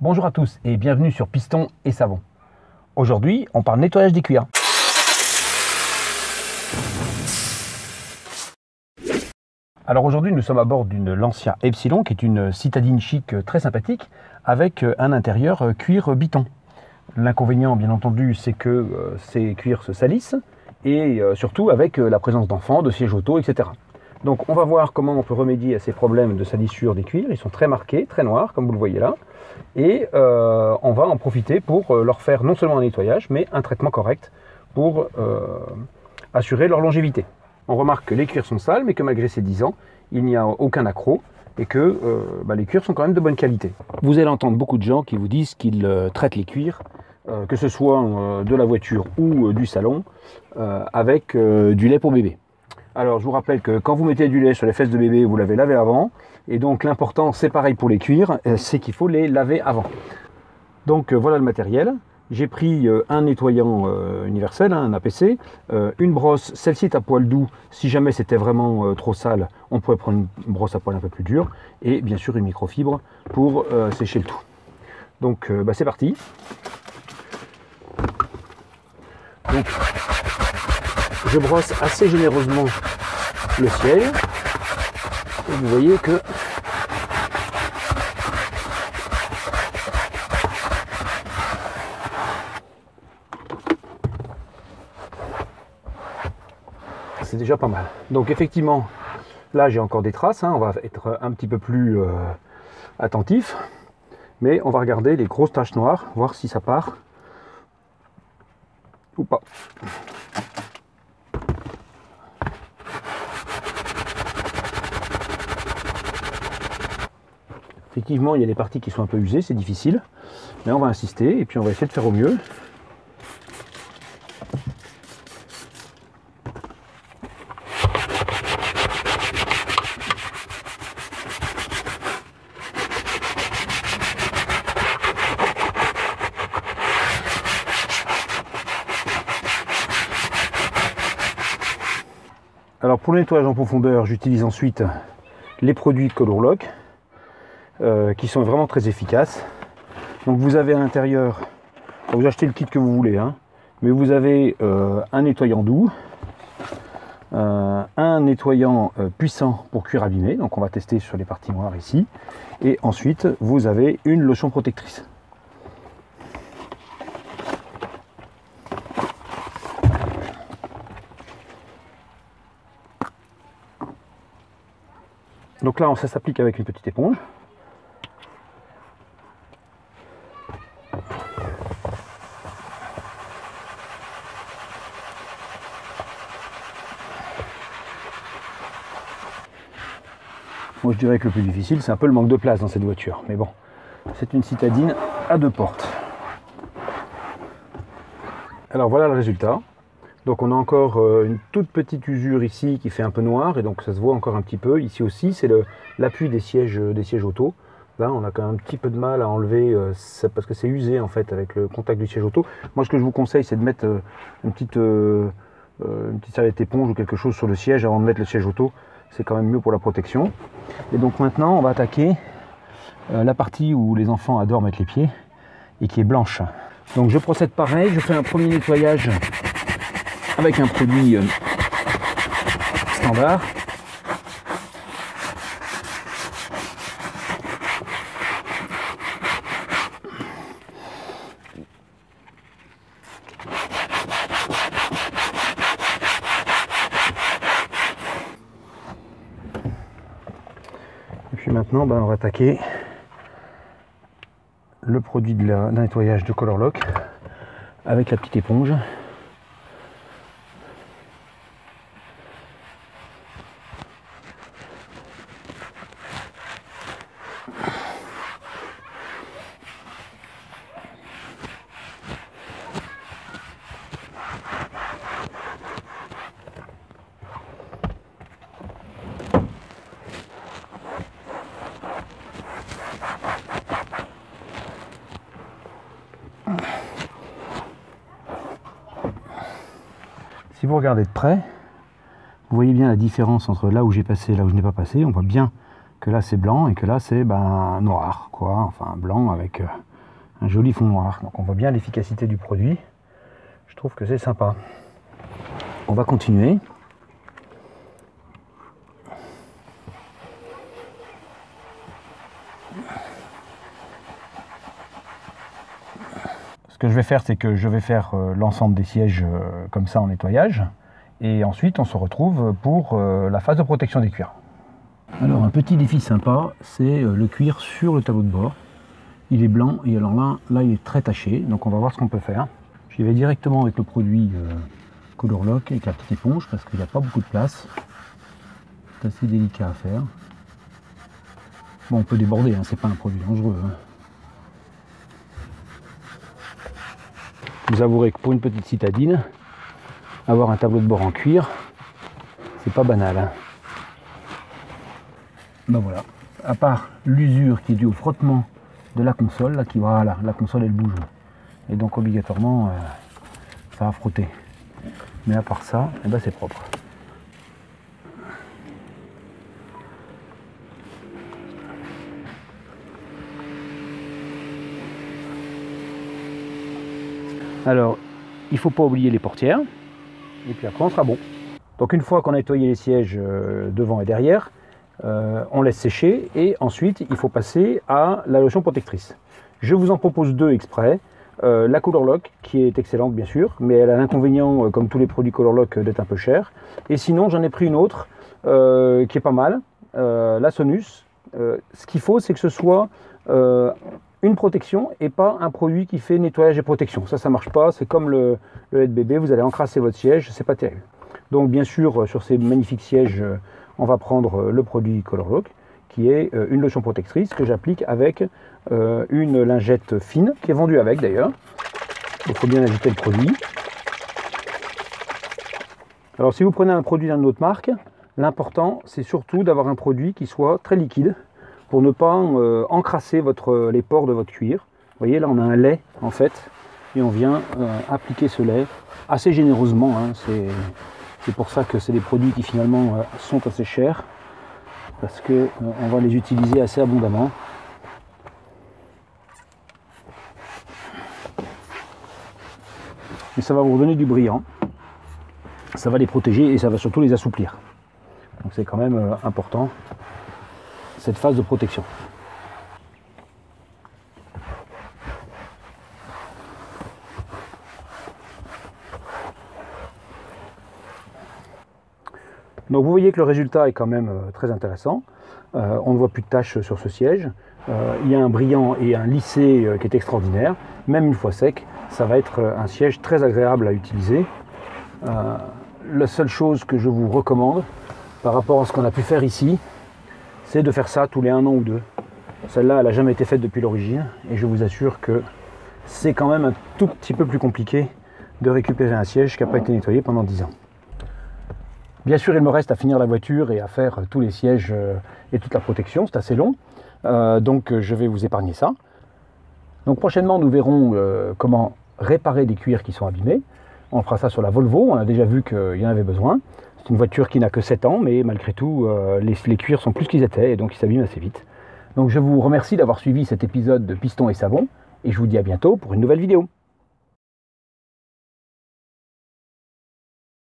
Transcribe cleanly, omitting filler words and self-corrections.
Bonjour à tous et bienvenue sur Piston et Savon. Aujourd'hui, on parle nettoyage des cuirs. Alors aujourd'hui, nous sommes à bord d'une Lancia Epsilon qui est une citadine chic très sympathique avec un intérieur cuir Biton. L'inconvénient, bien entendu, c'est que ces cuirs se salissent et surtout avec la présence d'enfants, de sièges auto, etc. Donc on va voir comment on peut remédier à ces problèmes de salissure des cuirs. Ils sont très marqués, très noirs, comme vous le voyez là. Et on va en profiter pour leur faire non seulement un nettoyage, mais un traitement correct pour assurer leur longévité. On remarque que les cuirs sont sales, mais que malgré ces 10 ans, il n'y a aucun accroc et que les cuirs sont quand même de bonne qualité. Vous allez entendre beaucoup de gens qui vous disent qu'ils traitent les cuirs, que ce soit de la voiture ou du salon, avec du lait pour bébé. Alors je vous rappelle que quand vous mettez du lait sur les fesses de bébé, vous l'avez lavé avant. Et donc l'important, c'est pareil pour les cuirs, c'est qu'il faut les laver avant. Donc voilà le matériel. J'ai pris un nettoyant universel, un APC, une brosse, celle-ci est à poil doux. Si jamais c'était vraiment trop sale, on pourrait prendre une brosse à poil un peu plus dure. Et bien sûr une microfibre pour sécher le tout. Donc c'est parti. Donc, je brosse assez généreusement le siège. Et vous voyez que c'est déjà pas mal. Donc effectivement, là j'ai encore des traces, on va être un petit peu plus attentif, mais on va regarder les grosses taches noires, voir si ça part ou pas. Effectivement, il y a des parties qui sont un peu usées, c'est difficile, mais on va insister et puis on va essayer de faire au mieux. Alors pour le nettoyage en profondeur, j'utilise ensuite les produits Color Lock qui sont vraiment très efficaces. Donc vous avez à l'intérieur, vous achetez le kit que vous voulez, mais vous avez un nettoyant doux, un nettoyant puissant pour cuir abîmé, donc on va tester sur les parties noires ici, et ensuite vous avez une lotion protectrice. Donc là, ça s'applique avec une petite éponge. Moi, je dirais que le plus difficile, c'est un peu le manque de place dans cette voiture. Mais bon, c'est une citadine à 2 portes. Alors voilà le résultat. Donc on a encore une toute petite usure ici qui fait un peu noir et donc ça se voit encore un petit peu. Ici aussi c'est l'appui des sièges auto. Là on a quand même un petit peu de mal à enlever parce que c'est usé en fait avec le contact du siège auto. Moi ce que je vous conseille c'est de mettre une petite serviette éponge ou quelque chose sur le siège avant de mettre le siège auto. C'est quand même mieux pour la protection. Et donc maintenant on va attaquer la partie où les enfants adorent mettre les pieds et qui est blanche. Donc je procède pareil, je fais un premier nettoyage avec un produit standard. Et puis maintenant, on va attaquer le produit de nettoyage de Color Lock avec la petite éponge. Si vous regardez de près, vous voyez bien la différence entre là où j'ai passé et là où je n'ai pas passé. On voit bien que là c'est blanc et que là c'est noir, quoi. Enfin blanc avec un joli fond noir. Donc on voit bien l'efficacité du produit. Je trouve que c'est sympa. On va continuer. Ce que je vais faire, c'est que je vais faire l'ensemble des sièges comme ça en nettoyage. Et ensuite, on se retrouve pour la phase de protection des cuirs. Alors, un petit défi sympa, c'est le cuir sur le tableau de bord. Il est blanc et alors là, il est très taché. Donc, on va voir ce qu'on peut faire. J'y vais directement avec le produit Color Lock avec la petite éponge parce qu'il n'y a pas beaucoup de place. C'est assez délicat à faire. Bon, on peut déborder, hein, c'est pas un produit dangereux. Hein. Vous avouerez que pour une petite citadine, avoir un tableau de bord en cuir, c'est pas banal. Hein. Ben voilà, à part l'usure qui est due au frottement de la console, là, voilà, la console elle bouge. Et donc obligatoirement, ça va frotter. Mais à part ça, eh ben, c'est propre. Alors, il ne faut pas oublier les portières. Et puis après, on sera bon. Donc une fois qu'on a nettoyé les sièges devant et derrière, on laisse sécher et ensuite il faut passer à la lotion protectrice. Je vous en propose deux exprès. La Color Lock qui est excellente bien sûr, mais elle a l'inconvénient comme tous les produits Color Lock d'être un peu cher. Et sinon j'en ai pris une autre qui est pas mal, la Sonus. Ce qu'il faut c'est que ce soit une protection et pas un produit qui fait nettoyage et protection. Ça marche pas, c'est comme le lait bébé, vous allez encrasser votre siège, c'est pas terrible. Donc bien sûr sur ces magnifiques sièges, on va prendre le produit Color Lock qui est une lotion protectrice que j'applique avec une lingette fine qui est vendue avec d'ailleurs. Il faut bien agiter le produit. Alors si vous prenez un produit d'une autre marque, l'important c'est surtout d'avoir un produit qui soit très liquide pour ne pas encrasser les pores de votre cuir. Vous voyez là on a un lait en fait et on vient appliquer ce lait assez généreusement. Hein. C'est pour ça que c'est des produits qui finalement sont assez chers parce que on va les utiliser assez abondamment. Et ça va vous donner du brillant, ça va les protéger et ça va surtout les assouplir. Donc c'est quand même important cette phase de protection. Donc vous voyez que le résultat est quand même très intéressant. On ne voit plus de taches sur ce siège. Il y a un brillant et un lissé qui est extraordinaire. Même une fois sec, ça va être un siège très agréable à utiliser. La seule chose que je vous recommande par rapport à ce qu'on a pu faire ici, c'est de faire ça tous les 1 an ou 2. Celle-là, elle n'a jamais été faite depuis l'origine et je vous assure que c'est quand même un tout petit peu plus compliqué de récupérer un siège qui n'a pas été nettoyé pendant 10 ans. Bien sûr, il me reste à finir la voiture et à faire tous les sièges et toute la protection, c'est assez long, donc je vais vous épargner ça. Donc prochainement, nous verrons comment réparer des cuirs qui sont abîmés. On fera ça sur la Volvo, on a déjà vu qu'il y en avait besoin. C'est une voiture qui n'a que 7 ans, mais malgré tout, les cuirs sont plus qu'ils étaient et donc ils s'abîment assez vite. Donc je vous remercie d'avoir suivi cet épisode de Piston et Savon et je vous dis à bientôt pour une nouvelle vidéo.